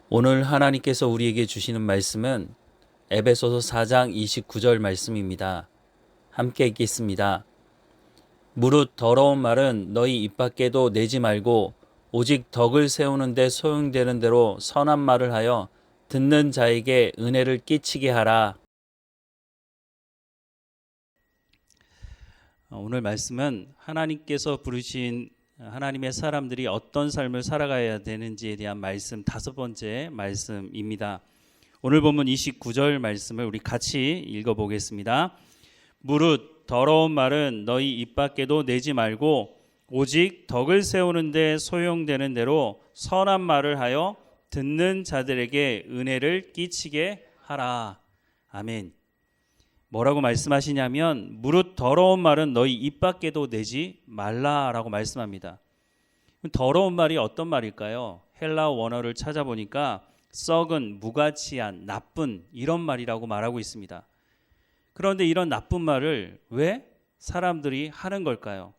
오늘 하나님께서 우리에게 주시는 말씀은 에베소서 4장 29절 말씀입니다. 함께 읽겠습니다. 무릇 더러운 말은 너희 입 밖에도 내지 말고 오직 덕을 세우는 데 소용되는 대로 선한 말을 하여 듣는 자에게 은혜를 끼치게 하라. 오늘 말씀은 하나님께서 부르신 하나님의 사람들이 어떤 삶을 살아가야 되는지에 대한 말씀, 5번째 말씀입니다. 오늘 본문 29절 말씀을 우리 같이 읽어보겠습니다. 무릇 더러운 말은 너희 입 밖에도 내지 말고 오직 덕을 세우는 데 소용되는 대로 선한 말을 하여 듣는 자들에게 은혜를 끼치게 하라. 아멘. 뭐라고 말씀하시냐면 무릇 더러운 말은 너희 입 밖에도 내지 말라라고 말씀합니다. 더러운 말이 어떤 말일까요? 헬라어 원어를 찾아보니까 썩은, 무가치한, 나쁜 이런 말이라고 말하고 있습니다. 그런데 이런 나쁜 말을 왜 사람들이 하는 걸까요?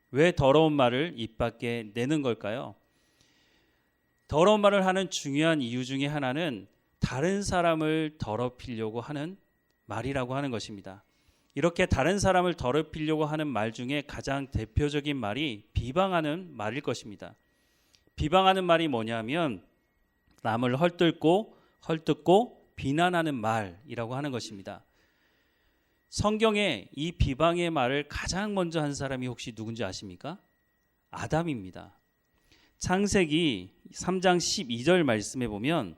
왜 더러운 말을 입 밖에 내는 걸까요? 더러운 말을 하는 중요한 이유 중에 하나는 다른 사람을 더럽히려고 하는 말이라고 하는 것입니다. 이렇게 다른 사람을 더럽히려고 하는 말 중에 가장 대표적인 말이 비방하는 말일 것입니다. 비방하는 말이 뭐냐면 남을 헐뜯고 비난하는 말이라고 하는 것입니다. 성경에 이 비방의 말을 가장 먼저 한 사람이 혹시 누군지 아십니까? 아담입니다. 창세기 3장 12절 말씀에 보면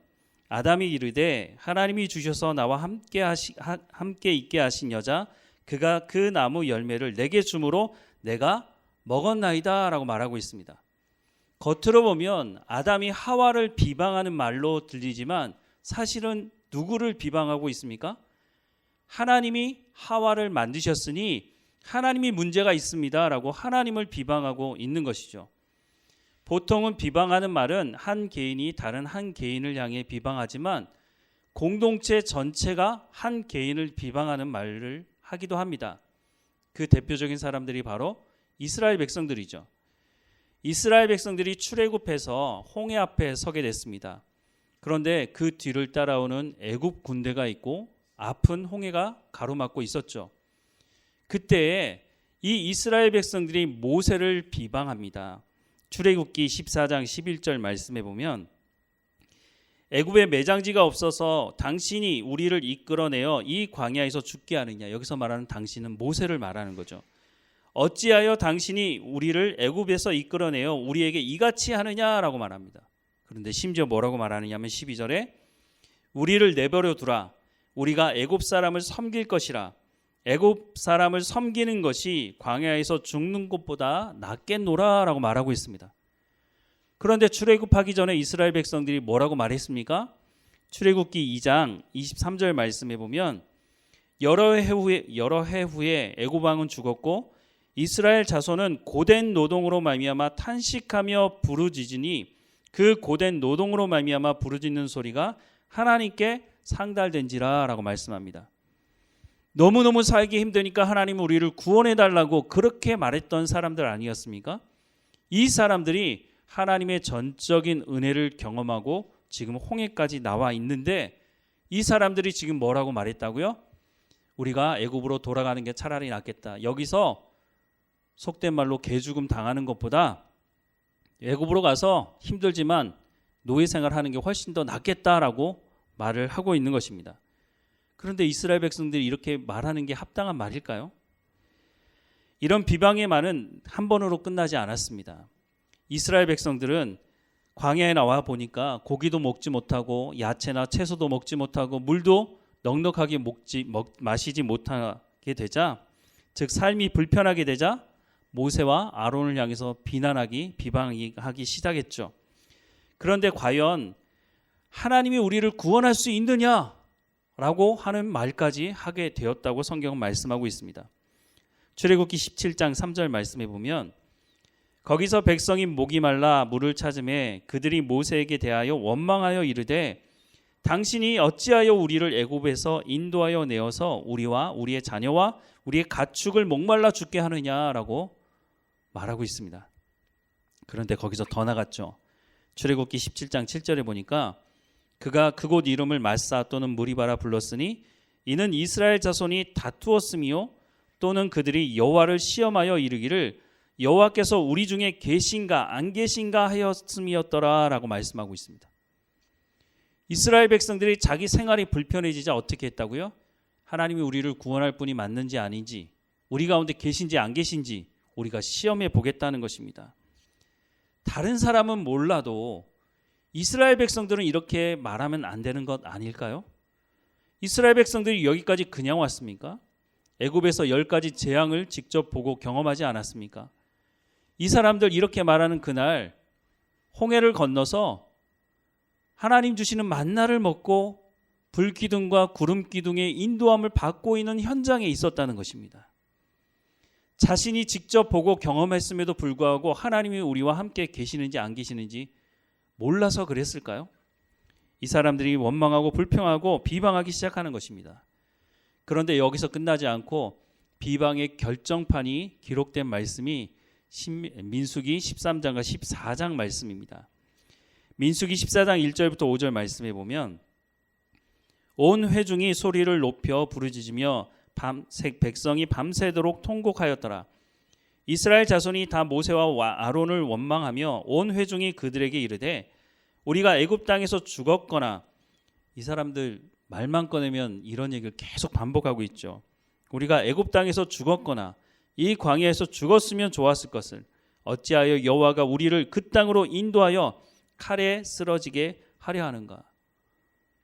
아담이 이르되 하나님이 주셔서 나와 함께 있게 하신 여자 그가 그 나무 열매를 내게 주므로 내가 먹었나이다 라고 말하고 있습니다. 겉으로 보면 아담이 하와를 비방하는 말로 들리지만 사실은 누구를 비방하고 있습니까? 하나님이 하와를 만드셨으니 하나님이 문제가 있습니다 라고 하나님을 비방하고 있는 것이죠. 보통은 비방하는 말은 한 개인이 다른 한 개인을 향해 비방하지만 공동체 전체가 한 개인을 비방하는 말을 하기도 합니다. 그 대표적인 사람들이 바로 이스라엘 백성들이죠. 이스라엘 백성들이 출애굽해서 홍해 앞에 서게 됐습니다. 그런데 그 뒤를 따라오는 애굽 군대가 있고 아픈 홍해가 가로막고 있었죠. 그때 이 이스라엘 백성들이 모세를 비방합니다. 출애굽기 14장 11절 말씀에 보면 애굽에 매장지가 없어서 당신이 우리를 이끌어내어 이 광야에서 죽게 하느냐. 여기서 말하는 당신은 모세를 말하는 거죠. 어찌하여 당신이 우리를 애굽에서 이끌어내어 우리에게 이같이 하느냐라고 말합니다. 그런데 심지어 뭐라고 말하느냐면 12절에 우리를 내버려 두라. 우리가 애굽 사람을 섬길 것이라. 애굽 사람을 섬기는 것이 광야에서 죽는 것보다 낫겠노라라고 말하고 있습니다. 그런데 출애굽하기 전에 이스라엘 백성들이 뭐라고 말했습니까? 출애굽기 2장 23절 말씀에 보면 여러 해 후에 애굽 왕은 죽었고 이스라엘 자손은 고된 노동으로 말미암아 탄식하며 부르짖으니 그 고된 노동으로 말미암아 부르짖는 소리가 하나님께 상달된지라라고 말씀합니다. 너무너무 살기 힘드니까 하나님 우리를 구원해달라고 그렇게 말했던 사람들 아니었습니까? 이 사람들이 하나님의 전적인 은혜를 경험하고 지금 홍해까지 나와 있는데 이 사람들이 지금 뭐라고 말했다고요? 우리가 애굽으로 돌아가는 게 차라리 낫겠다. 여기서 속된 말로 개죽음 당하는 것보다 애굽으로 가서 힘들지만 노예 생활하는 게 훨씬 더 낫겠다라고 말을 하고 있는 것입니다. 그런데 이스라엘 백성들이 이렇게 말하는 게 합당한 말일까요? 이런 비방의 말은 한 번으로 끝나지 않았습니다. 이스라엘 백성들은 광야에 나와 보니까 고기도 먹지 못하고 야채나 채소도 먹지 못하고 물도 넉넉하게 마시지 못하게 되자, 즉 삶이 불편하게 되자 모세와 아론을 향해서 비방하기 시작했죠. 그런데 과연 하나님이 우리를 구원할 수 있느냐? 라고 하는 말까지 하게 되었다고 성경은 말씀하고 있습니다. 출애굽기 17장 3절 말씀에 보면 거기서 백성이 목이 말라 물을 찾음에 그들이 모세에게 대하여 원망하여 이르되 당신이 어찌하여 우리를 애굽에서 인도하여 내어서 우리와 우리의 자녀와 우리의 가축을 목말라 죽게 하느냐라고 말하고 있습니다. 그런데 거기서 더 나갔죠. 출애굽기 17장 7절에 보니까 그가 그곳 이름을 마사 또는 무리바라 불렀으니 이는 이스라엘 자손이 다투었음이요 또는 그들이 여호와를 시험하여 이르기를 여호와께서 우리 중에 계신가 안 계신가 하였음이었더라 라고 말씀하고 있습니다. 이스라엘 백성들이 자기 생활이 불편해지자 어떻게 했다고요? 하나님이 우리를 구원할 분이 맞는지 아닌지, 우리 가운데 계신지 안 계신지 우리가 시험해 보겠다는 것입니다. 다른 사람은 몰라도 이스라엘 백성들은 이렇게 말하면 안 되는 것 아닐까요? 이스라엘 백성들이 여기까지 그냥 왔습니까? 애굽에서 10가지 재앙을 직접 보고 경험하지 않았습니까? 이 사람들 이렇게 말하는 그날 홍해를 건너서 하나님 주시는 만나를 먹고 불기둥과 구름기둥의 인도함을 받고 있는 현장에 있었다는 것입니다. 자신이 직접 보고 경험했음에도 불구하고 하나님이 우리와 함께 계시는지 안 계시는지 몰라서 그랬을까요? 이 사람들이 원망하고 불평하고 비방하기 시작하는 것입니다. 그런데 여기서 끝나지 않고 비방의 결정판이 기록된 말씀이 민수기 13장과 14장 말씀입니다. 민수기 14장 1절부터 5절 말씀에 보면 온 회중이 소리를 높여 부르짖으며 백성이 밤새도록 통곡하였더라. 이스라엘 자손이 다 모세와 아론을 원망하며 온 회중이 그들에게 이르되 우리가 애굽 땅에서 죽었거나, 이 사람들 말만 꺼내면 이런 얘기를 계속 반복하고 있죠. 우리가 애굽 땅에서 죽었거나 이 광야에서 죽었으면 좋았을 것을 어찌하여 여호와가 우리를 그 땅으로 인도하여 칼에 쓰러지게 하려 하는가?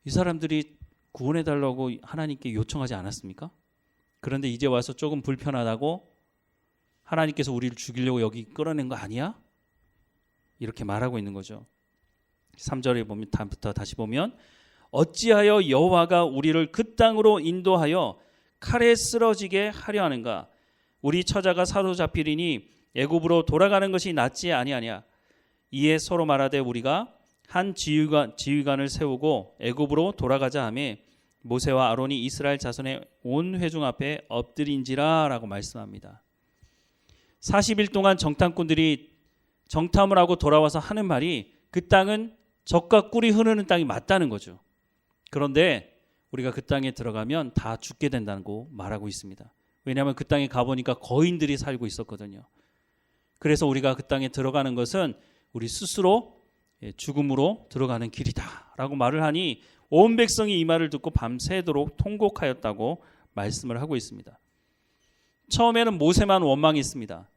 이 사람들이 구원해달라고 하나님께 요청하지 않았습니까? 그런데 이제 와서 조금 불편하다고 하나님께서 우리를 죽이려고 여기 끌어낸 거 아니야? 이렇게 말하고 있는 거죠. 3절에 보면 다음부터 다시 보면 어찌하여 여호와가 우리를 그 땅으로 인도하여 칼에 쓰러지게 하려 하는가? 우리 처자가 사로잡히리니 애굽으로 돌아가는 것이 낫지 아니하냐? 이에 서로 말하되 우리가 한 지휘관을 세우고 애굽으로 돌아가자 하며 모세와 아론이 이스라엘 자손의 온 회중 앞에 엎드린지라 라고 말씀합니다. 40일 동안 정탐꾼들이 정탐을 하고 돌아와서 하는 말이 그 땅은 젖과 꿀이 흐르는 땅이 맞다는 거죠. 그런데 우리가 그 땅에 들어가면 다 죽게 된다고 말하고 있습니다. 왜냐하면 그 땅에 가보니까 거인들이 살고 있었거든요. 그래서 우리가 그 땅에 들어가는 것은 우리 스스로 죽음으로 들어가는 길이다 라고 말을 하니 온 백성이 이 말을 듣고 밤새도록 통곡하였다고 말씀을 하고 있습니다. 처음에는 모세만 원망했습니다.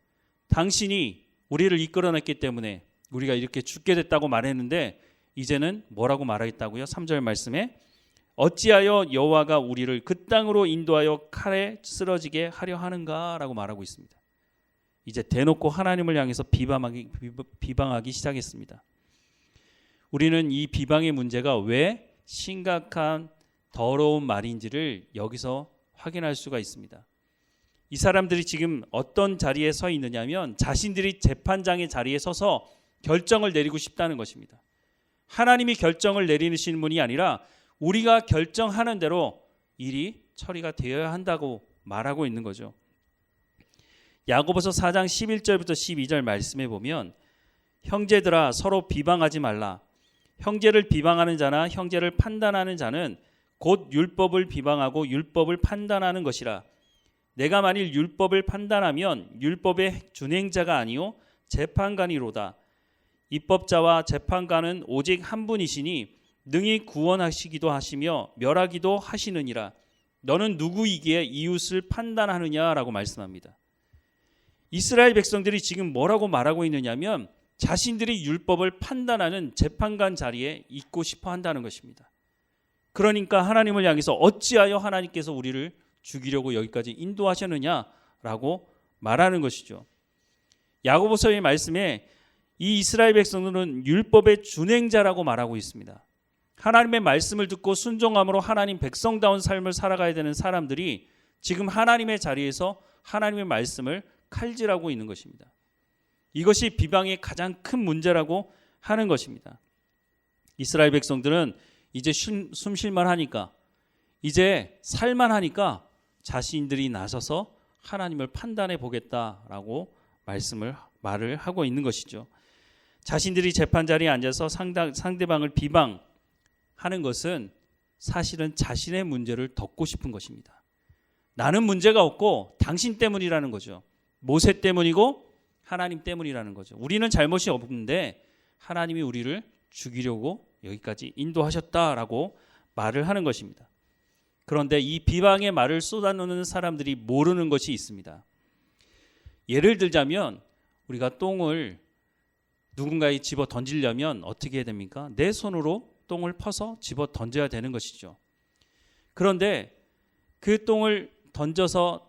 당신이 우리를 이끌어냈기 때문에 우리가 이렇게 죽게 됐다고 말했는데 이제는 뭐라고 말하겠다고요? 3절 말씀에 어찌하여 여호와가 우리를 그 땅으로 인도하여 칼에 쓰러지게 하려 하는가 라고 말하고 있습니다. 이제 대놓고 하나님을 향해서 비방하기 시작했습니다. 우리는 이 비방의 문제가 왜 심각한 더러운 말인지를 여기서 확인할 수가 있습니다. 이 사람들이 지금 어떤 자리에 서 있느냐면 자신들이 재판장의 자리에 서서 결정을 내리고 싶다는 것입니다. 하나님이 결정을 내리시는 분이 아니라 우리가 결정하는 대로 일이 처리가 되어야 한다고 말하고 있는 거죠. 야고보서 4장 11절부터 12절 말씀에 보면 형제들아 서로 비방하지 말라. 형제를 비방하는 자나 형제를 판단하는 자는 곧 율법을 비방하고 율법을 판단하는 것이라. 내가 만일 율법을 판단하면 율법의 준행자가 아니요 재판관이로다. 입법자와 재판관은 오직 한 분이시니 능히 구원하시기도 하시며 멸하기도 하시느니라. 너는 누구이기에 이웃을 판단하느냐라고 말씀합니다. 이스라엘 백성들이 지금 뭐라고 말하고 있느냐면 자신들이 율법을 판단하는 재판관 자리에 있고 싶어 한다는 것입니다. 그러니까 하나님을 향해서 어찌하여 하나님께서 우리를 죽이려고 여기까지 인도하셨느냐라고 말하는 것이죠. 야고보서의 말씀에 이 이스라엘 백성들은 율법의 준행자라고 말하고 있습니다. 하나님의 말씀을 듣고 순종함으로 하나님 백성다운 삶을 살아가야 되는 사람들이 지금 하나님의 자리에서 하나님의 말씀을 칼질하고 있는 것입니다. 이것이 비방의 가장 큰 문제라고 하는 것입니다. 이스라엘 백성들은 이제 숨 쉴만 하니까, 이제 살만 하니까 자신들이 나서서 하나님을 판단해 보겠다라고 말을 하고 있는 것이죠. 자신들이 재판 자리에 앉아서 상대방을 하는 것은 사실은 자신의 문제를 덮고 싶은 것입니다. 나는 문제가 없고 당신 때문이라는 거죠. 모세 때문이고 하나님 때문이라는 거죠. 우리는 잘못이 없는데 하나님이 우리를 죽이려고 여기까지 인도하셨다라고 말을 하는 것입니다. 그런데 이 비방의 말을 쏟아놓는 사람들이 모르는 것이 있습니다. 예를 들자면 우리가 똥을 누군가에 집어 던지려면 어떻게 해야 됩니까? 내 손으로 똥을 퍼서 집어 던져야 되는 것이죠. 그런데 그 똥을 던져서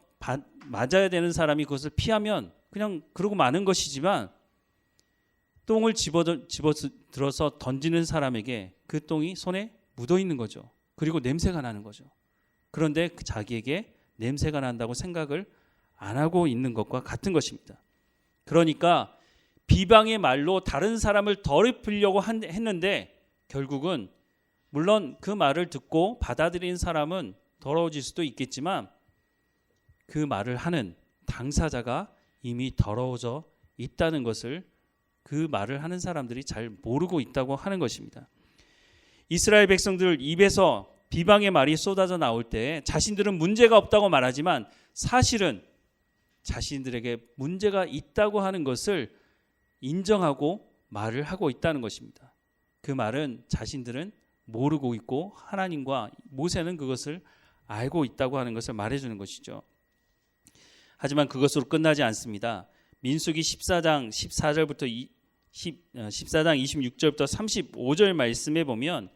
맞아야 되는 사람이 그것을 피하면 그냥 그러고 마는 것이지만 똥을 집어들어서 던지는 사람에게 그 똥이 손에 묻어 있는 거죠. 그리고 냄새가 나는 거죠. 그런데 자기에게 냄새가 난다고 생각을 안 하고 있는 것과 같은 것입니다. 그러니까 비방의 말로 다른 사람을 더럽히려고 했는데 결국은 물론 그 말을 듣고 받아들인 사람은 더러워질 수도 있겠지만 그 말을 하는 당사자가 이미 더러워져 있다는 것을 그 말을 하는 사람들이 잘 모르고 있다고 하는 것입니다. 이스라엘 백성들 입에서 비방의 말이 쏟아져 나올 때 자신들은 문제가 없다고 말하지만 사실은 자신들에게 문제가 있다고 하는 것을 인정하고 말을 하고 있다는 것입니다. 그 말은 자신들은 모르고 있고 하나님과 모세는 그것을 알고 있다고 하는 것을 말해주는 것이죠. 하지만 그것으로 끝나지 않습니다. 민수기 14장 14절부터 14장 26절부터 35절 말씀에 보면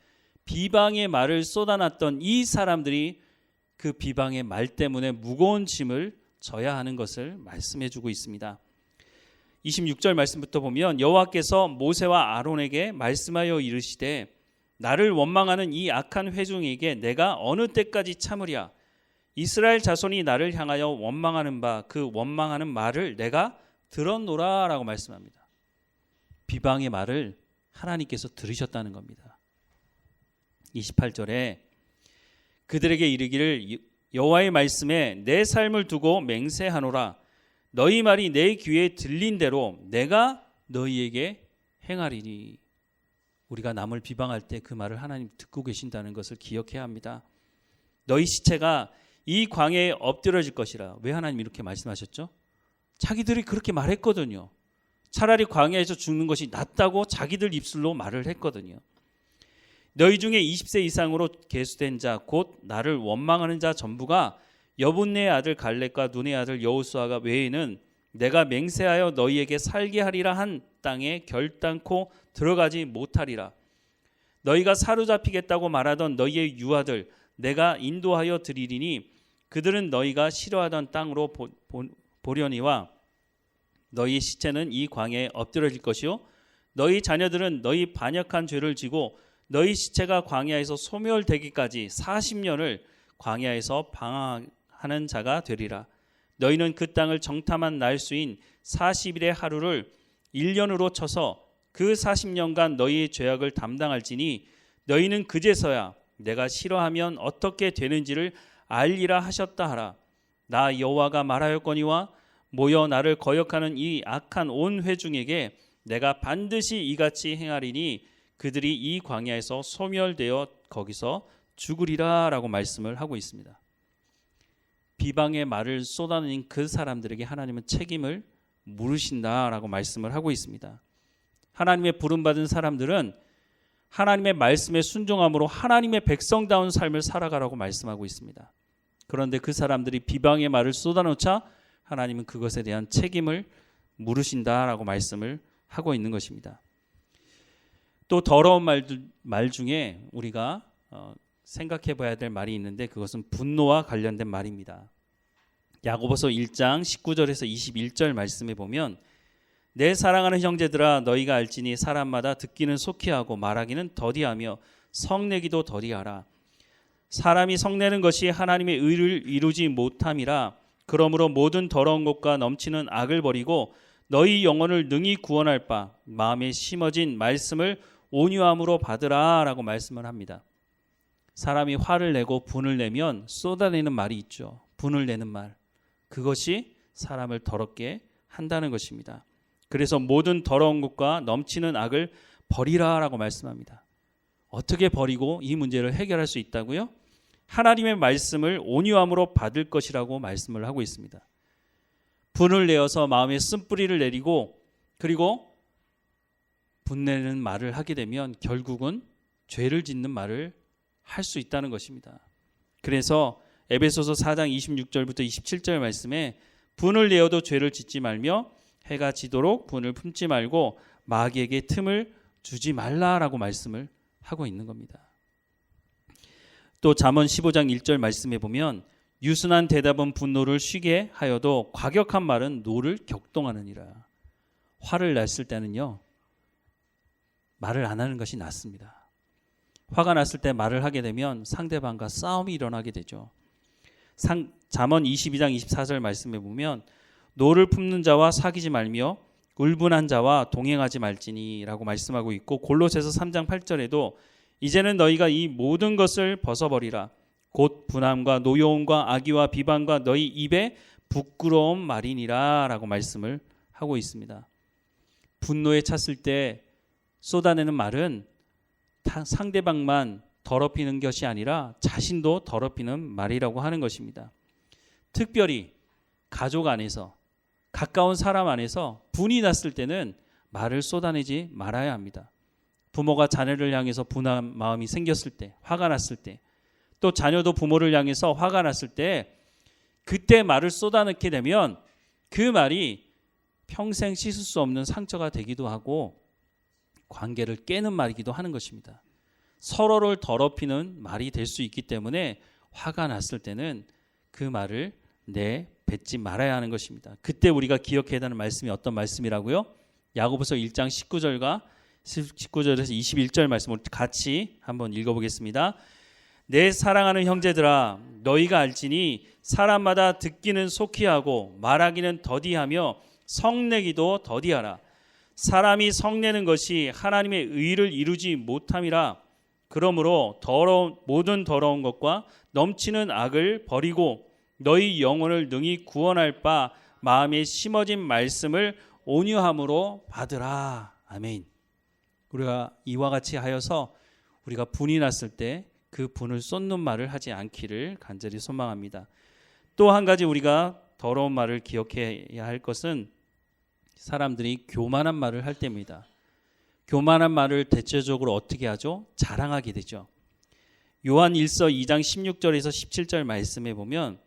비방의 말을 쏟아놨던 이 사람들이 그 비방의 말 때문에 무거운 짐을 져야 하는 것을 말씀해 주고 있습니다. 26절 말씀부터 보면 여호와께서 모세와 아론에게 말씀하여 이르시되 나를 원망하는 이 악한 회중에게 내가 어느 때까지 참으랴. 이스라엘 자손이 나를 향하여 원망하는 바 그 원망하는 말을 내가 들었노라 라고 말씀합니다. 비방의 말을 하나님께서 들으셨다는 겁니다. 28절에 그들에게 이르기를 여호와의 말씀에 내 삶을 두고 맹세하노라. 너희 말이 내 귀에 들린 대로 내가 너희에게 행하리니. 우리가 남을 비방할 때 그 말을 하나님 듣고 계신다는 것을 기억해야 합니다. 너희 시체가 이 광야에 엎드려질 것이라. 왜 하나님 이렇게 말씀하셨죠? 자기들이 그렇게 말했거든요. 차라리 광야에서 죽는 것이 낫다고 자기들 입술로 말을 했거든요. 너희 중에 20세 이상으로 계수된 자 곧 나를 원망하는 자 전부가 여분네의 아들 갈렙과 눈의 아들 여호수아가 외에는 내가 맹세하여 너희에게 살게 하리라 한 땅에 결단코 들어가지 못하리라. 너희가 사로잡히겠다고 말하던 너희의 유아들 내가 인도하여 드리리니 그들은 너희가 싫어하던 땅으로 보려니와 너희 시체는 이 광야에 엎드려질 것이요 너희 자녀들은 너희 반역한 죄를 지고 너희 시체가 광야에서 소멸되기까지 40년을 광야에서 방황하는 자가 되리라. 너희는 그 땅을 정탐한 날수인 40일의 하루를 1년으로 쳐서 그 40년간 너희의 죄악을 담당할지니 너희는 그제서야 내가 싫어하면 어떻게 되는지를 알리라 하셨다 하라. 나 여호와가 말하였거니와 모여 나를 거역하는 이 악한 온 회중에게 내가 반드시 이같이 행하리니 그들이 이 광야에서 소멸되어 거기서 죽으리라 라고 말씀을 하고 있습니다. 비방의 말을 쏟아낸 그 사람들에게 하나님은 책임을 물으신다라고 말씀을 하고 있습니다. 하나님의 부름받은 사람들은 하나님의 말씀에 순종함으로 하나님의 백성다운 삶을 살아가라고 말씀하고 있습니다. 그런데 그 사람들이 비방의 말을 쏟아놓자 하나님은 그것에 대한 책임을 물으신다라고 말씀을 하고 있는 것입니다. 또 더러운 말 중에 우리가 생각해 봐야 될 말이 있는데 그것은 분노와 관련된 말입니다. 야고보서 1장 19절에서 21절 말씀에 보면 내 사랑하는 형제들아 너희가 알지니 사람마다 듣기는 속히 하고 말하기는 더디하며 성내기도 더디하라. 사람이 성내는 것이 하나님의 의를 이루지 못함이라. 그러므로 모든 더러운 것과 넘치는 악을 버리고 너희 영혼을 능히 구원할 바 마음에 심어진 말씀을 온유함으로 받으라 라고 말씀을 합니다. 사람이 화를 내고 분을 내면 쏟아내는 말이 있죠. 분을 내는 말. 그것이 사람을 더럽게 한다는 것입니다. 그래서 모든 더러운 것과 넘치는 악을 버리라 라고 말씀합니다. 어떻게 버리고 이 문제를 해결할 수 있다고요? 하나님의 말씀을 온유함으로 받을 것이라고 말씀을 하고 있습니다. 분을 내어서 마음에 쓴뿌리를 내리고 그리고 분내는 말을 하게 되면 결국은 죄를 짓는 말을 할 수 있다는 것입니다. 그래서 에베소서 4장 26절부터 27절 말씀에 분을 내어도 죄를 짓지 말며 해가 지도록 분을 품지 말고 마귀에게 틈을 주지 말라라고 말씀을 하고 있는 겁니다. 또 잠언 15장 1절 말씀에 보면 유순한 대답은 분노를 쉬게 하여도 과격한 말은 노를 격동하느니라. 화를 냈을 때는요, 말을 안 하는 것이 낫습니다. 화가 났을 때 말을 하게 되면 상대방과 싸움이 일어나게 되죠. 잠언 22장 24절 말씀에 보면 노를 품는 자와 사귀지 말며 울분한 자와 동행하지 말지니 라고 말씀하고 있고, 골로새서 3장 8절에도 이제는 너희가 이 모든 것을 벗어버리라. 곧 분함과 노여움과 악의와 비방과 너희 입에 부끄러운 말이니라 라고 말씀을 하고 있습니다. 분노에 찼을 때 쏟아내는 말은 상대방만 더럽히는 것이 아니라 자신도 더럽히는 말이라고 하는 것입니다. 특별히 가족 안에서, 가까운 사람 안에서 분이 났을 때는 말을 쏟아내지 말아야 합니다. 부모가 자녀를 향해서 분한 마음이 생겼을 때, 화가 났을 때, 또 자녀도 부모를 향해서 화가 났을 때 그때 말을 쏟아내게 되면 그 말이 평생 씻을 수 없는 상처가 되기도 하고 관계를 깨는 말이기도 하는 것입니다. 서로를 더럽히는 말이 될 수 있기 때문에 화가 났을 때는 그 말을 내뱉지 말아야 하는 것입니다. 그때 우리가 기억해야 하는 말씀이 어떤 말씀이라고요? 야고보서 1장 19절에서 21절 말씀을 같이 한번 읽어보겠습니다. 내 사랑하는 형제들아, 너희가 알지니 사람마다 듣기는 속히 하고 말하기는 더디하며 성내기도 더디하라. 사람이 성내는 것이 하나님의 의를 이루지 못함이라. 그러므로 모든 더러운 것과 넘치는 악을 버리고 너희 영혼을 능히 구원할 바 마음에 심어진 말씀을 온유함으로 받으라. 아멘. 우리가 이와 같이 하여서 우리가 분이 났을 때 그 분을 쏟는 말을 하지 않기를 간절히 소망합니다. 또 한 가지 우리가 더러운 말을 기억해야 할 것은 사람들이 교만한 말을 할 때입니다. 교만한 말을 대체적으로 어떻게 하죠? 자랑하게 되죠. 요한 1서 2장 16절에서 17절 말씀에 보면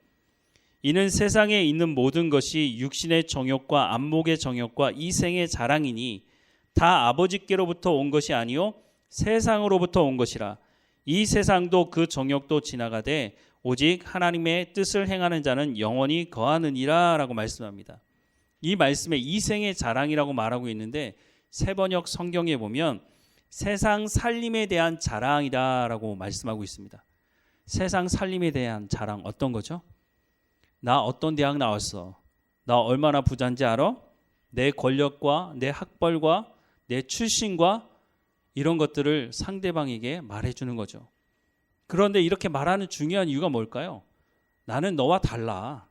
이는 세상에 있는 모든 것이 육신의 정욕과 안목의 정욕과 이 생의 자랑이니 다 아버지께로부터 온 것이 아니요 세상으로부터 온 것이라. 이 세상도 그 정욕도 지나가되 오직 하나님의 뜻을 행하는 자는 영원히 거하느니라 라고 말씀합니다. 이 말씀에 이 생의 자랑이라고 말하고 있는데 세번역 성경에 보면 세상 살림에 대한 자랑이다 라고 말씀하고 있습니다. 세상 살림에 대한 자랑 어떤 거죠? 나 어떤 대학 나왔어? 나 얼마나 부자인지 알아? 내 권력과 내 학벌과 내 출신과 이런 것들을 상대방에게 말해주는 거죠. 그런데 이렇게 말하는 중요한 이유가 뭘까요? 나는 너와 달라.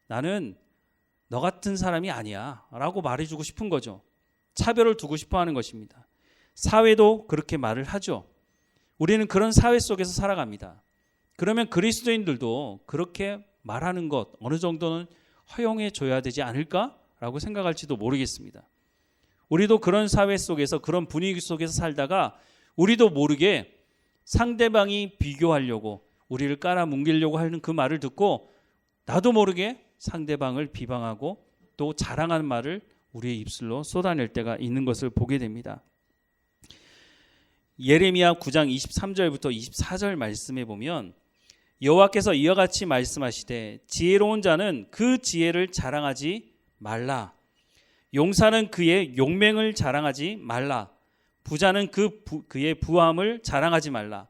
나는 너 같은 사람이 아니야 라고 말해주고 싶은 거죠. 차별을 두고 싶어 하는 것입니다. 사회도 그렇게 말을 하죠. 우리는 그런 사회 속에서 살아갑니다. 그러면 그리스도인들도 그렇게 말하는 것 어느 정도는 허용해 줘야 되지 않을까라고 생각할지도 모르겠습니다. 우리도 그런 사회 속에서 그런 분위기 속에서 살다가 우리도 모르게 상대방이 비교하려고 우리를 깔아뭉개려고 하는 그 말을 듣고 나도 모르게 상대방을 비방하고 또 자랑하는 말을 우리의 입술로 쏟아낼 때가 있는 것을 보게 됩니다. 예레미야 9장 23절부터 24절 말씀에 보면 여호와께서 이와 같이 말씀하시되 지혜로운 자는 그 지혜를 자랑하지 말라. 용사는 그의 용맹을 자랑하지 말라. 부자는 그의 부함을 자랑하지 말라.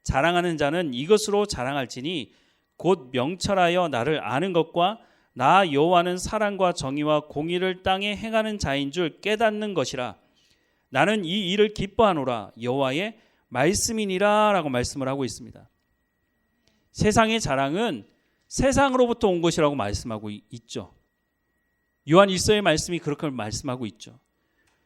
자랑하는 자는 이것으로 자랑할지니 곧 명철하여 나를 아는 것과 나 여호와는 사랑과 정의와 공의를 땅에 행하는 자인 줄 깨닫는 것이라. 나는 이 일을 기뻐하노라. 여호와의 말씀이니라 라고 말씀을 하고 있습니다. 세상의 자랑은 세상으로부터 온 것이라고 말씀하고 있죠. 요한 1서의 말씀이 그렇게 말씀하고 있죠.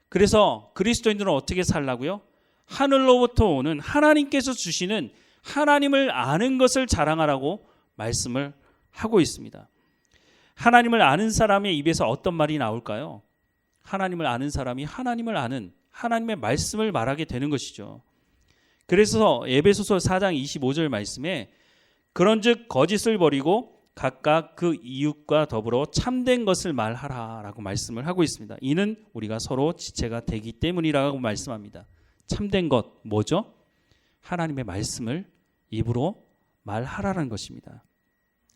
그래서 그리스도인들은 어떻게 살라고요? 하늘로부터 오는 하나님께서 주시는 하나님을 아는 것을 자랑하라고 말씀을 하고 있습니다. 하나님을 아는 사람의 입에서 어떤 말이 나올까요? 하나님을 아는 사람이 하나님을 아는 하나님의 말씀을 말하게 되는 것이죠. 그래서 에베소서 4장 25절 말씀에 그런즉 거짓을 버리고 각각 그 이웃과 더불어 참된 것을 말하라라고 말씀을 하고 있습니다. 이는 우리가 서로 지체가 되기 때문이라고 말씀합니다. 참된 것 뭐죠? 하나님의 말씀을 입으로 말하라는 것입니다.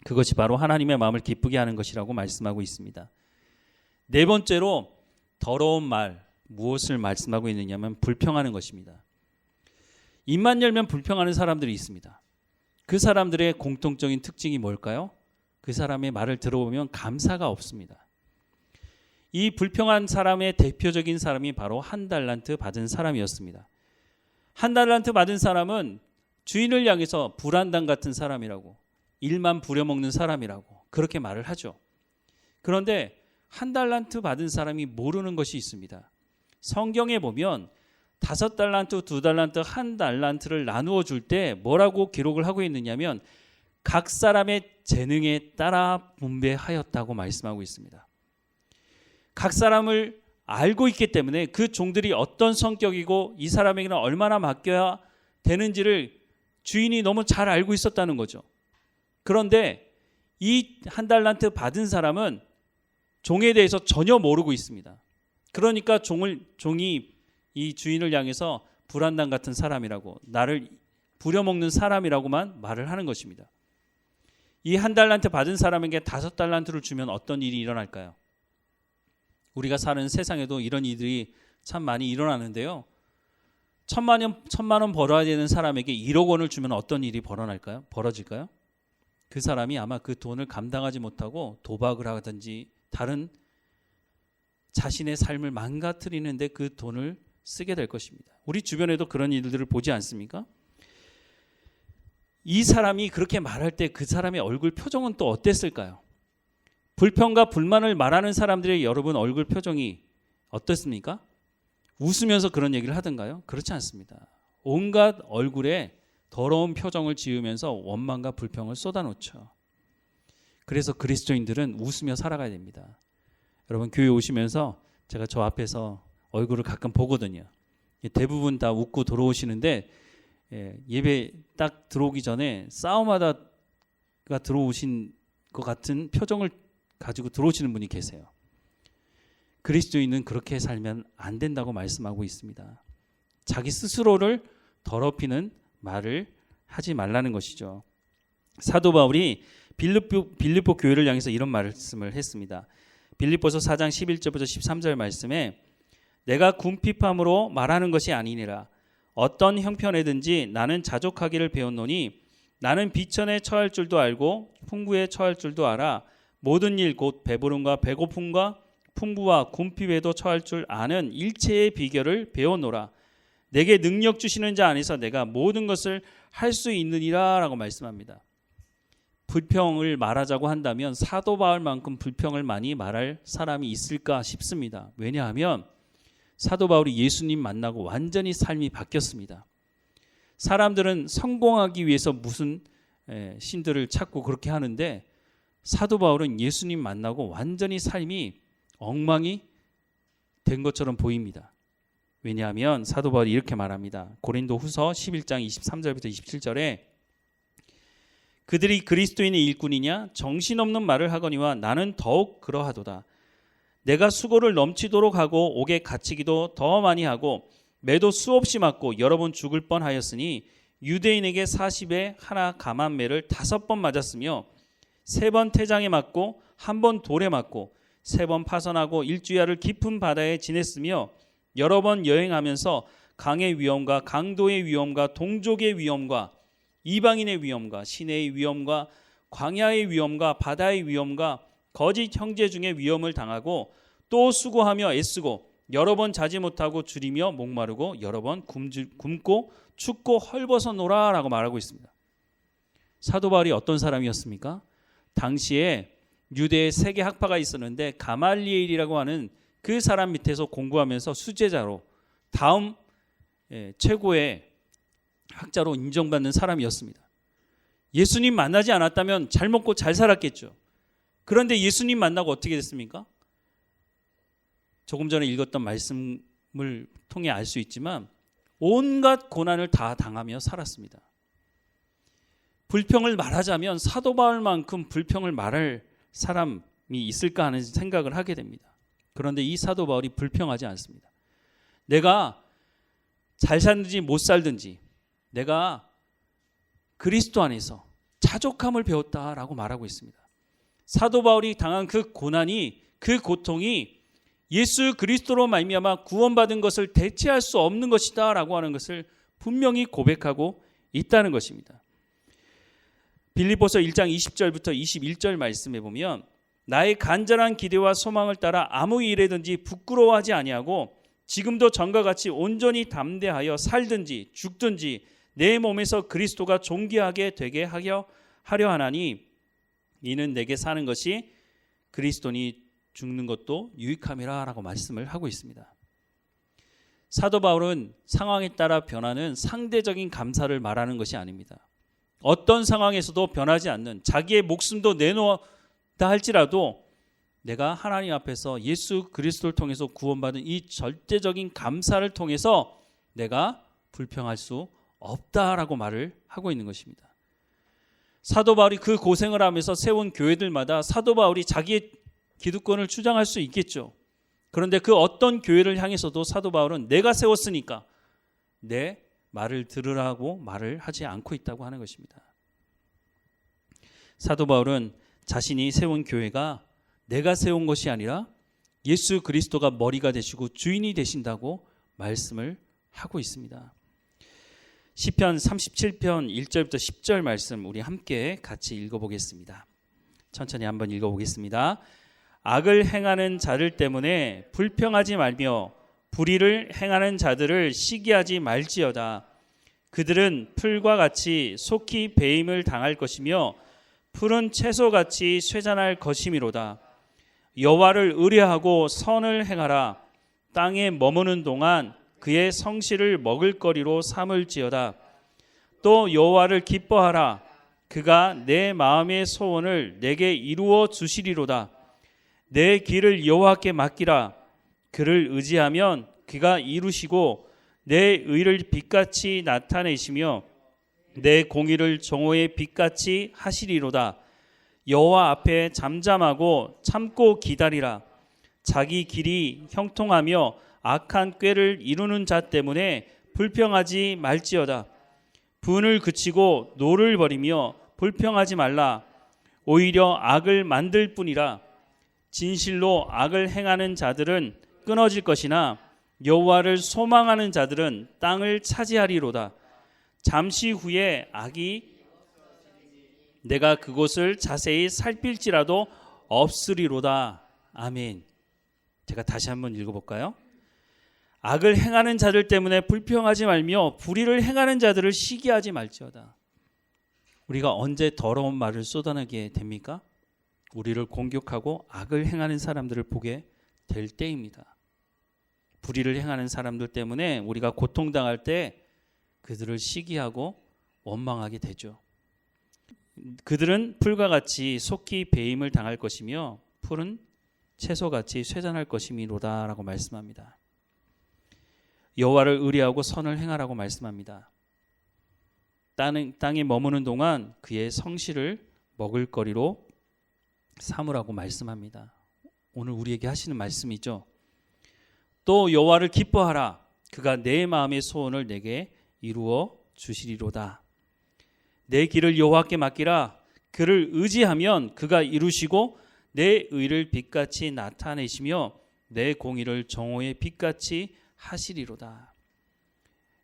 그것이 바로 하나님의 마음을 기쁘게 하는 것이라고 말씀하고 있습니다. 네 번째로 더러운 말, 무엇을 말씀하고 있느냐면 불평하는 것입니다. 입만 열면 불평하는 사람들이 있습니다. 그 사람들의 공통적인 특징이 뭘까요? 그 사람의 말을 들어보면 감사가 없습니다. 이 불평한 사람의 대표적인 사람이 바로 한 달란트 받은 사람이었습니다. 한 달란트 받은 사람은 주인을 향해서 불안당 같은 사람이라고, 일만 부려먹는 사람이라고 그렇게 말을 하죠. 그런데 한 달란트 받은 사람이 모르는 것이 있습니다. 성경에 보면 5달란트, 2달란트, 1달란트를 나누어 줄 때 뭐라고 기록을 하고 있느냐면 각 사람의 재능에 따라 분배하였다고 말씀하고 있습니다. 각 사람을 알고 있기 때문에 그 종들이 어떤 성격이고 이 사람에게는 얼마나 맡겨야 되는지를 주인이 너무 잘 알고 있었다는 거죠. 그런데 이 1달란트 받은 사람은 종에 대해서 전혀 모르고 있습니다. 그러니까 종이 이 주인을 향해서 불안당 같은 사람이라고, 나를 부려먹는 사람이라고만 말을 하는 것입니다. 이 1달란트 받은 사람에게 5달란트를 주면 어떤 일이 일어날까요? 우리가 사는 세상에도 이런 일들이 참 많이 일어나는데요. 1,000만 원 벌어야 되는 사람에게 1억 원을 주면 어떤 일이 벌어질까요? 그 사람이 아마 그 돈을 감당하지 못하고 도박을 하든지 다른 자신의 삶을 망가뜨리는데 그 돈을 쓰게 될 것입니다. 우리 주변에도 그런 일들을 보지 않습니까? 이 사람이 그렇게 말할 때 그 사람의 얼굴 표정은 또 어땠을까요? 불평과 불만을 말하는 사람들의 여러분 얼굴 표정이 어떻습니까? 웃으면서 그런 얘기를 하던가요? 그렇지 않습니다. 온갖 얼굴에 더러운 표정을 지으면서 원망과 불평을 쏟아놓죠. 그래서 그리스도인들은 웃으며 살아가야 됩니다. 여러분 교회 오시면서 제가 저 앞에서 얼굴을 가끔 보거든요. 대부분 다 웃고 들어오시는데 예배 딱 들어오기 전에 싸움하다가 들어오신 것 같은 표정을 가지고 들어오시는 분이 계세요. 그리스도인은 그렇게 살면 안 된다고 말씀하고 있습니다. 자기 스스로를 더럽히는 말을 하지 말라는 것이죠. 사도 바울이 빌립보 교회를 향해서 이런 말씀을 했습니다. 빌립보서 4장 11절부터 13절 말씀에 내가 궁핍함으로 말하는 것이 아니니라. 어떤 형편에든지 나는 자족하기를 배웠노니 나는 비천에 처할 줄도 알고 풍부에 처할 줄도 알아. 모든 일 곧 배부름과 배고픔과 풍부와 궁핍에도 처할 줄 아는 일체의 비결을 배워노라. 내게 능력 주시는 자 안에서 내가 모든 것을 할 수 있느니라 라고 말씀합니다. 불평을 말하자고 한다면 사도 바울만큼 불평을 많이 말할 사람이 있을까 싶습니다. 왜냐하면 사도 바울이 예수님 만나고 완전히 삶이 바뀌었습니다. 사람들은 성공하기 위해서 무슨 신들을 찾고 그렇게 하는데 사도 바울은 예수님 만나고 완전히 삶이 엉망이 된 것처럼 보입니다. 왜냐하면 사도 바울이 이렇게 말합니다. 고린도 후서 11장 23절부터 27절에 그들이 그리스도인의 일꾼이냐 정신없는 말을 하거니와 나는 더욱 그러하도다. 내가 수고를 넘치도록 하고 옥에 갇히기도 더 많이 하고 매도 수없이 맞고 여러 번 죽을 뻔하였으니 유대인에게 40에 하나 감한 매를 5번 맞았으며 3번 태장에 맞고 1번 돌에 맞고 3번 파선하고 일주야를 깊은 바다에 지냈으며 여러 번 여행하면서 강의 위험과 강도의 위험과 동족의 위험과 이방인의 위험과 시내의 위험과 광야의 위험과 바다의 위험과 거짓 형제 중에 위험을 당하고 또 수고하며 애쓰고 여러 번 자지 못하고 줄이며 목마르고 여러 번 굶고 춥고 헐벗어노라 라고 말하고 있습니다. 사도 바울이 어떤 사람이었습니까? 당시에 유대에 세계 학파가 있었는데 가말리엘이라고 하는 그 사람 밑에서 공부하면서 수제자로 다음 최고의 학자로 인정받는 사람이었습니다. 예수님 만나지 않았다면 잘 먹고 잘 살았겠죠. 그런데 예수님 만나고 어떻게 됐습니까? 조금 전에 읽었던 말씀을 통해 알 수 있지만 온갖 고난을 다 당하며 살았습니다. 불평을 말하자면 사도 바울만큼 불평을 말할 사람이 있을까 하는 생각을 하게 됩니다. 그런데 이 사도 바울이 불평하지 않습니다. 내가 잘 살든지 못 살든지 내가 그리스도 안에서 자족함을 배웠다라고 말하고 있습니다. 사도 바울이 당한 그 고난이, 그 고통이 예수 그리스도로 말미암아 구원받은 것을 대체할 수 없는 것이다라고 하는 것을 분명히 고백하고 있다는 것입니다. 빌립보서 1장 20절부터 21절 말씀에 보면 나의 간절한 기대와 소망을 따라 아무 일에든지 부끄러워하지 아니하고 지금도 전과 같이 온전히 담대하여 살든지 죽든지 내 몸에서 그리스도가 존귀하게 되게 하려 하나니 이는 내게 사는 것이 그리스도니 죽는 것도 유익함이라 라고 말씀을 하고 있습니다. 사도 바울은 상황에 따라 변하는 상대적인 감사를 말하는 것이 아닙니다. 어떤 상황에서도 변하지 않는 자기의 목숨도 내놓다 할지라도 내가 하나님 앞에서 예수 그리스도를 통해서 구원받은 이 절대적인 감사를 통해서 내가 불평할 수 없다라고 말을 하고 있는 것입니다. 사도 바울이 그 고생을 하면서 세운 교회들마다 사도 바울이 자기의 기득권을 주장할 수 있겠죠. 그런데 그 어떤 교회를 향해서도 사도 바울은 내가 세웠으니까 내 말을 들으라고 말을 하지 않고 있다고 하는 것입니다. 사도 바울은 자신이 세운 교회가 내가 세운 것이 아니라 예수 그리스도가 머리가 되시고 주인이 되신다고 말씀을 하고 있습니다. 시편 37편 1절부터 10절 말씀 우리 함께 같이 읽어보겠습니다. 천천히 한번 읽어보겠습니다. 악을 행하는 자들 때문에 불평하지 말며 불의를 행하는 자들을 시기하지 말지어다. 그들은 풀과 같이 속히 배임을 당할 것이며 푸른 채소같이 쇠잔할 것이미로다. 여호와를 의뢰하고 선을 행하라. 땅에 머무는 동안 그의 성실을 먹을거리로 삼을지어다. 또 여호와를 기뻐하라. 그가 내 마음의 소원을 내게 이루어 주시리로다. 내 길을 여호와께 맡기라. 그를 의지하면 그가 이루시고 내 의를 빛같이 나타내시며 내 공의를 정오의 빛같이 하시리로다. 여호와 앞에 잠잠하고 참고 기다리라. 자기 길이 형통하며 악한 꾀를 이루는 자 때문에 불평하지 말지어다. 분을 그치고 노를 버리며 불평하지 말라. 오히려 악을 만들 뿐이라. 진실로 악을 행하는 자들은 끊어질 것이나 여호와를 소망하는 자들은 땅을 차지하리로다. 잠시 후에 악이 내가 그곳을 자세히 살필지라도 없으리로다. 아멘. 제가 다시 한번 읽어볼까요? 악을 행하는 자들 때문에 불평하지 말며 불의를 행하는 자들을 시기하지 말지어다. 우리가 언제 더러운 말을 쏟아내게 됩니까? 우리를 공격하고 악을 행하는 사람들을 보게 될 때입니다. 불의를 행하는 사람들 때문에 우리가 고통당할 때 그들을 시기하고 원망하게 되죠. 그들은 풀과 같이 속히 배임을 당할 것이며 풀은 채소같이 쇠잔할 것이미로다 라고 말씀합니다. 여호와를 의뢰하고 선을 행하라고 말씀합니다. 땅에 머무는 동안 그의 성실을 먹을거리로 삼으라고 말씀합니다. 오늘 우리에게 하시는 말씀이죠. 또 여호와를 기뻐하라. 그가 내 마음의 소원을 내게 이루어 주시리로다. 내 길을 여호와께 맡기라. 그를 의지하면 그가 이루시고 내 의를 빛같이 나타내시며 내 공의를 정오의 빛같이 하시리로다.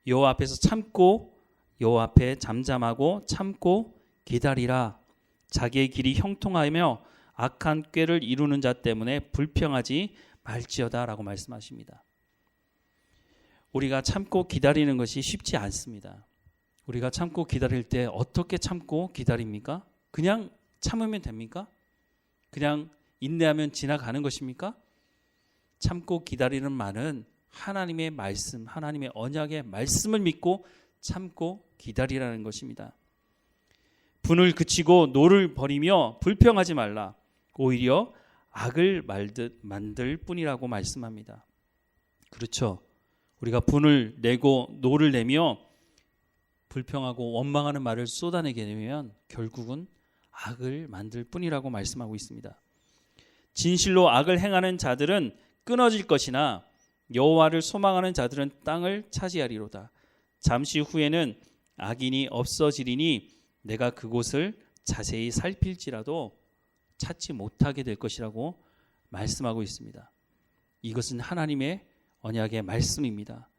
여호와 앞에서 참고 여호와 앞에 잠잠하고 참고 기다리라. 자기의 길이 형통하며 악한 꾀를 이루는 자 때문에 불평하지 말지어다 라고 말씀하십니다. 우리가 참고 기다리는 것이 쉽지 않습니다. 우리가 참고 기다릴 때 어떻게 참고 기다립니까? 그냥 참으면 됩니까? 그냥 인내하면 지나가는 것입니까? 참고 기다리는 말은 하나님의 말씀, 하나님의 언약의 말씀을 믿고 참고 기다리라는 것입니다. 분을 그치고 노를 버리며 불평하지 말라. 오히려 악을 만들 뿐이라고 말씀합니다. 그렇죠. 우리가 분을 내고 노를 내며 불평하고 원망하는 말을 쏟아내게 되면 결국은 악을 만들 뿐이라고 말씀하고 있습니다. 진실로 악을 행하는 자들은 끊어질 것이나 여호와를 소망하는 자들은 땅을 차지하리로다. 잠시 후에는 악인이 없어지리니 내가 그곳을 자세히 살필지라도 찾지 못하게 될 것이라고 말씀하고 있습니다. 이것은 하나님의 언약의 말씀입니다.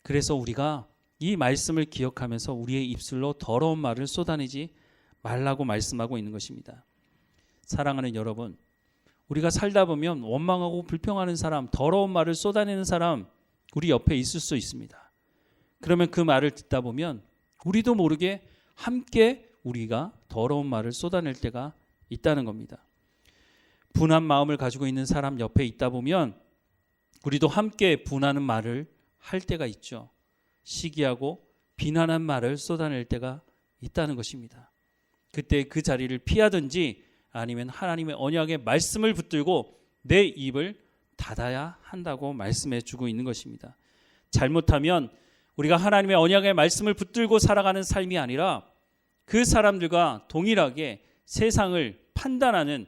그래서 우리가 이 말씀을 기억하면서 우리의 입술로 더러운 말을 쏟아내지 말라고 말씀하고 있는 것입니다. 사랑하는 여러분, 우리가 살다 보면 원망하고 불평하는 사람, 더러운 말을 쏟아내는 사람 우리 옆에 있을 수 있습니다. 그러면 그 말을 듣다 보면 우리도 모르게 함께 우리가 더러운 말을 쏟아낼 때가 있다는 겁니다. 분한 마음을 가지고 있는 사람 옆에 있다 보면 우리도 함께 분하는 말을 할 때가 있죠. 시기하고 비난한 말을 쏟아낼 때가 있다는 것입니다. 그때 그 자리를 피하든지 아니면 하나님의 언약의 말씀을 붙들고 내 입을 닫아야 한다고 말씀해 주고 있는 것입니다. 잘못하면 우리가 하나님의 언약의 말씀을 붙들고 살아가는 삶이 아니라 그 사람들과 동일하게 세상을 판단하는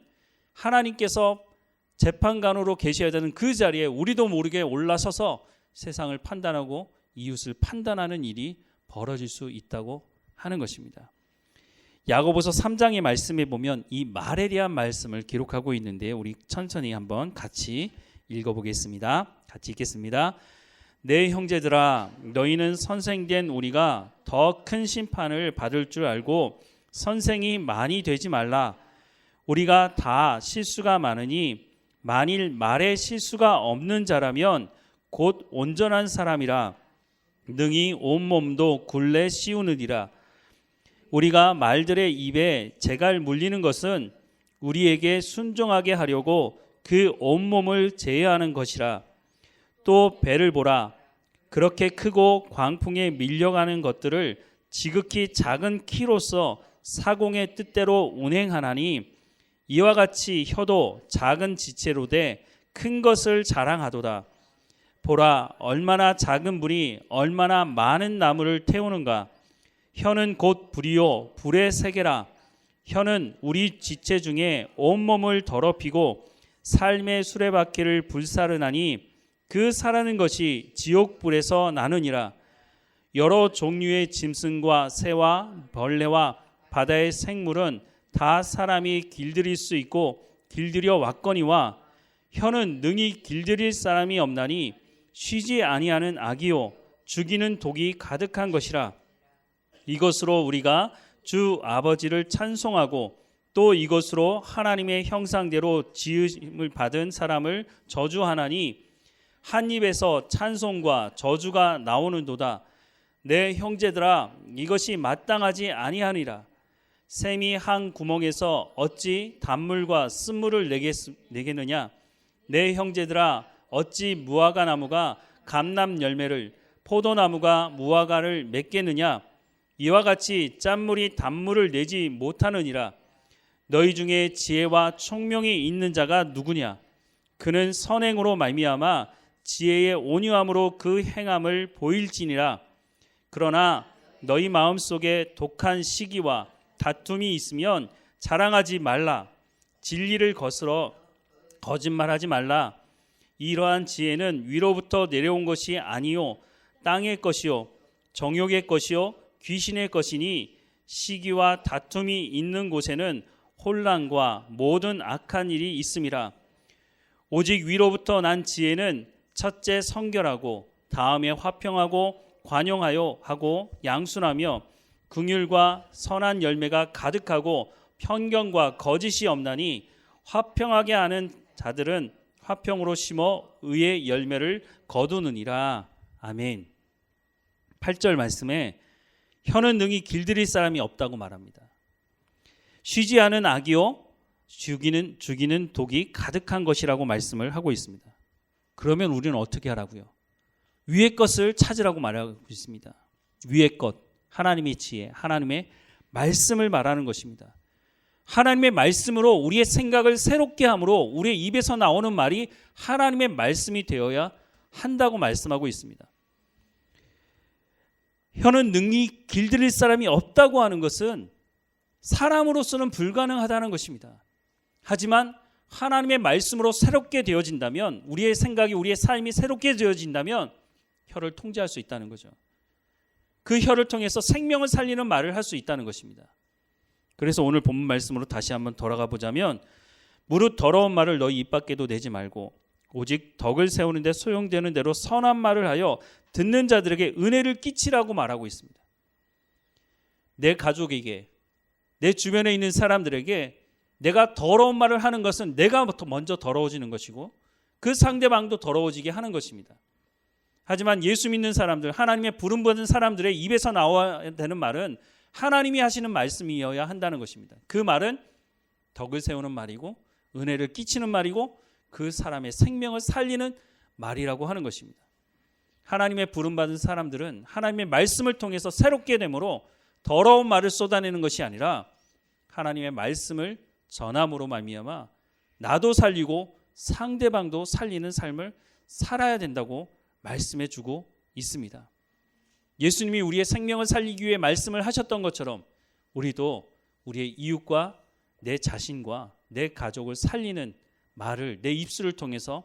하나님께서 재판관으로 계셔야 되는 그 자리에 우리도 모르게 올라서서 세상을 판단하고 이웃을 판단하는 일이 벌어질 수 있다고 하는 것입니다. 야고보서 3장의 말씀에 보면 이 말에 대한 말씀을 기록하고 있는데 우리 천천히 한번 같이 읽어보겠습니다. 같이 읽겠습니다. 내 형제들아, 너희는 선생된 우리가 더 큰 심판을 받을 줄 알고 선생이 많이 되지 말라. 우리가 다 실수가 많으니 만일 말에 실수가 없는 자라면 곧 온전한 사람이라 능히 온몸도 굴레 씌우느니라. 우리가 말들의 입에 재갈 물리는 것은 우리에게 순종하게 하려고 그 온몸을 제어하는 것이라. 또 배를 보라. 그렇게 크고 광풍에 밀려가는 것들을 지극히 작은 키로서 사공의 뜻대로 운행하나니 이와 같이 혀도 작은 지체로 돼 큰 것을 자랑하도다. 보라, 얼마나 작은 불이 얼마나 많은 나무를 태우는가. 혀는 곧 불이요 불의 세계라. 혀는 우리 지체 중에 온몸을 더럽히고 삶의 수레바퀴를 불사르나니 그 사라는 것이 지옥불에서 나느니라. 여러 종류의 짐승과 새와 벌레와 바다의 생물은 다 사람이 길들일 수 있고 길들여 왔거니와 혀는 능히 길들일 사람이 없나니 쉬지 아니하는 악이요 죽이는 독이 가득한 것이라. 이것으로 우리가 주 아버지를 찬송하고 또 이것으로 하나님의 형상대로 지으심을 받은 사람을 저주하나니 한 입에서 찬송과 저주가 나오는도다. 내 형제들아, 이것이 마땅하지 아니하니라. 샘이 한 구멍에서 어찌 단물과 쓴물을 내겠느냐. 내 형제들아, 어찌 무화과 나무가 감람 열매를 포도나무가 무화과를 맺겠느냐. 이와 같이 짠물이 단물을 내지 못하느니라. 너희 중에 지혜와 총명이 있는 자가 누구냐. 그는 선행으로 말미암아 지혜의 온유함으로 그 행함을 보일지니라. 그러나 너희 마음속에 독한 시기와 다툼이 있으면 자랑하지 말라. 진리를 거스러 거짓말하지 말라. 이러한 지혜는 위로부터 내려온 것이 아니요 땅의 것이요 정욕의 것이요 귀신의 것이니 시기와 다툼이 있는 곳에는 혼란과 모든 악한 일이 있음이라. 오직 위로부터 난 지혜는 첫째 성결하고 다음에 화평하고 관용하여 하고 양순하며 긍휼과 선한 열매가 가득하고 편견과 거짓이 없나니 화평하게 하는 자들은 화평으로 심어 의의 열매를 거두느니라. 아멘. 8절 말씀에 혀는 능히 길들일 사람이 없다고 말합니다. 쉬지 않은 악이요 죽이는 독이 가득한 것이라고 말씀을 하고 있습니다. 그러면 우리는 어떻게 하라고요? 위의 것을 찾으라고 말하고 있습니다. 위의 것, 하나님의 지혜, 하나님의 말씀을 말하는 것입니다. 하나님의 말씀으로 우리의 생각을 새롭게 함으로 우리의 입에서 나오는 말이 하나님의 말씀이 되어야 한다고 말씀하고 있습니다. 혀는 능히 길들일 사람이 없다고 하는 것은 사람으로서는 불가능하다는 것입니다. 하지만 하나님의 말씀으로 새롭게 되어진다면, 우리의 생각이, 우리의 삶이 새롭게 되어진다면 혀를 통제할 수 있다는 거죠. 그 혀를 통해서 생명을 살리는 말을 할 수 있다는 것입니다. 그래서 오늘 본문 말씀으로 다시 한번 돌아가 보자면, 무릇 더러운 말을 너희 입 밖에도 내지 말고 오직 덕을 세우는 데 소용되는 대로 선한 말을 하여 듣는 자들에게 은혜를 끼치라고 말하고 있습니다. 내 가족에게, 내 주변에 있는 사람들에게 내가 더러운 말을 하는 것은 내가 먼저 더러워지는 것이고 그 상대방도 더러워지게 하는 것입니다. 하지만 예수 믿는 사람들, 하나님의 부름받은 사람들의 입에서 나와야 되는 말은 하나님이 하시는 말씀이어야 한다는 것입니다. 그 말은 덕을 세우는 말이고 은혜를 끼치는 말이고 그 사람의 생명을 살리는 말이라고 하는 것입니다. 하나님의 부름받은 사람들은 하나님의 말씀을 통해서 새롭게 되므로 더러운 말을 쏟아내는 것이 아니라 하나님의 말씀을 전함으로 말미암아 나도 살리고 상대방도 살리는 삶을 살아야 된다고 말씀해 주고 있습니다. 예수님이 우리의 생명을 살리기 위해 말씀을 하셨던 것처럼 우리도 우리의 이웃과 내 자신과 내 가족을 살리는 말을 내 입술을 통해서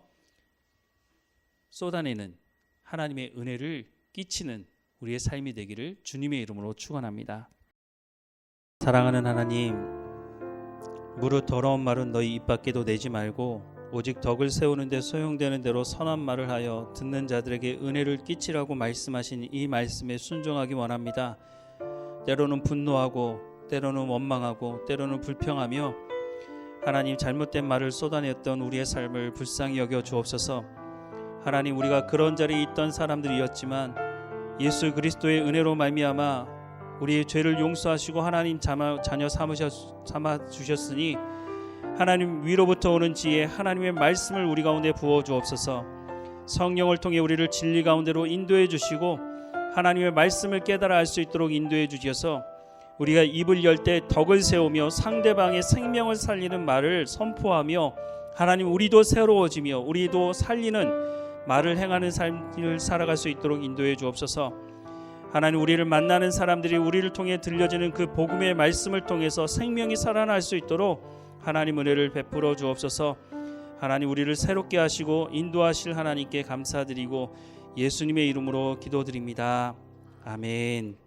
쏟아내는 하나님의 은혜를 끼치는 우리의 삶이 되기를 주님의 이름으로 축원합니다. 사랑하는 하나님, 무릇 더러운 말은 너희 입 밖에도 내지 말고 오직 덕을 세우는 데 소용되는 대로 선한 말을 하여 듣는 자들에게 은혜를 끼치라고 말씀하신 이 말씀에 순종하기 원합니다. 때로는 분노하고 때로는 원망하고 때로는 불평하며 하나님 잘못된 말을 쏟아냈던 우리의 삶을 불쌍히 여겨 주옵소서. 하나님, 우리가 그런 자리에 있던 사람들이었지만 예수 그리스도의 은혜로 말미암아 우리의 죄를 용서하시고 하나님 자녀 삼아 주셨으니 하나님 위로부터 오는 지혜, 하나님의 말씀을 우리 가운데 부어 주옵소서. 성령을 통해 우리를 진리 가운데로 인도해 주시고 하나님의 말씀을 깨달아 알 수 있도록 인도해 주셔서 우리가 입을 열 때 덕을 세우며 상대방의 생명을 살리는 말을 선포하며 하나님 우리도 새로워지며 우리도 살리는 말을 행하는 삶을 살아갈 수 있도록 인도해 주옵소서. 하나님, 우리를 만나는 사람들이 우리를 통해 들려지는 그 복음의 말씀을 통해서 생명이 살아날 수 있도록 하나님 은혜를 베풀어 주옵소서. 하나님, 우리를 새롭게 하시고 인도하실 하나님께 감사드리고 예수님의 이름으로 기도드립니다. 아멘.